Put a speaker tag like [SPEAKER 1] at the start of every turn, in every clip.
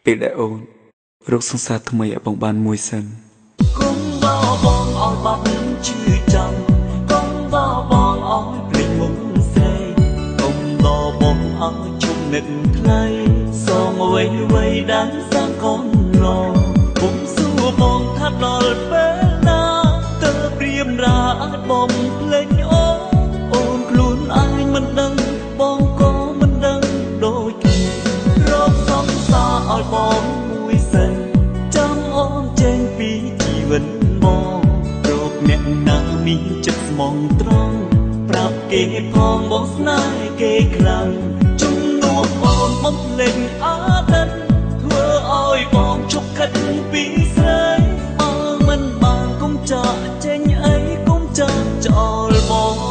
[SPEAKER 1] ពេលដែលអូនរកសង្សារថ្មីឲ្យបងបានមួយសិនគុំបោបងឲ្យបាត់ឈឺចាំគុំបោបងឲ្យភ្លេចមុខស្រីគុំបោបងឲ្យជុំនឹកថ្លៃសងអ្វីអ្វីដែលសាកូនឡងគុំសួរបងថាដល់ពេលណាទើបព្រៀមរាឲ្យបងភ្លេចអូនខ្លួនឯងមិនដឹងបងក៏មិនដឹងដូចគ្នារកសង្សារឲ្យបងមួយសិនចាំអូនចេញពីជីវិតបងរកអ្នកណាមានចិត្តស្មងត្រង់ប្រាប់គេផងបងស្នេហ៍គេខ្លាំងជំនួសអូនបំភ្លេចអតីតធ្វើឲ្យបងជប់ខិតពីស្រីបើមិនបានកុំចាក់ចេញអីកុំចាក់ចោលបង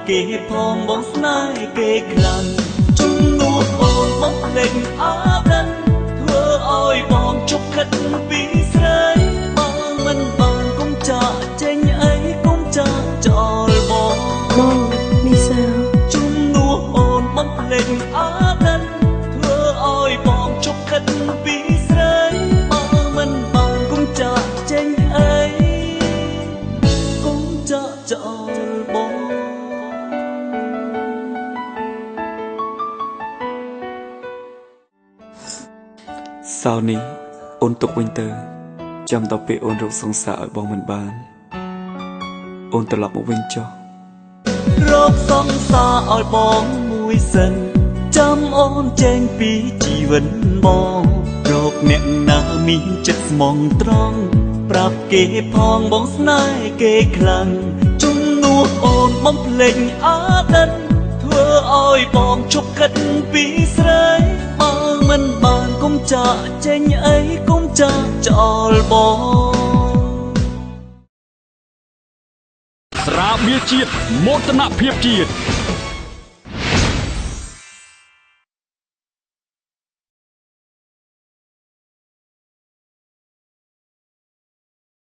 [SPEAKER 1] គេផងបងស្នេហ៍គេខ្លាំងជំនួសអូនមកភ្លេចអតីតធ្វើឲ្យបងជប់ខិតពីស្រីបើមិនបានកុំចាក់ចេញអីកុំចាក់ចោលបងនេះសាជំនួសអូនមកភ្លេចអតីតធ្វើឲ្យបងជប់ខិតពីស្រី បងសៅនេះអូនទុកវិញទៅចាំដល់ពេលអូនរកសង្សារឲ្យបងមិនបានអូនត្រឡប់មកវិញចុះរកសង្សារឲ្យបងមួយសិនចាំអូនចេញពីជីវិតបងរកអ្នកណាមានចិត្តស្មងត្រង់ប្រាប់គេផងបងស្នេហ៍គេខ្លាំងជំនួសអូនបំភ្លេចអតីតធ្វើឲ្យបងជប់គិតពីស្រីបើមិនបានកុំចាក់ចេញអីកុំចាក់ចោលបង
[SPEAKER 2] ស្រាបៀរជាតិមោទនភាពជាតិ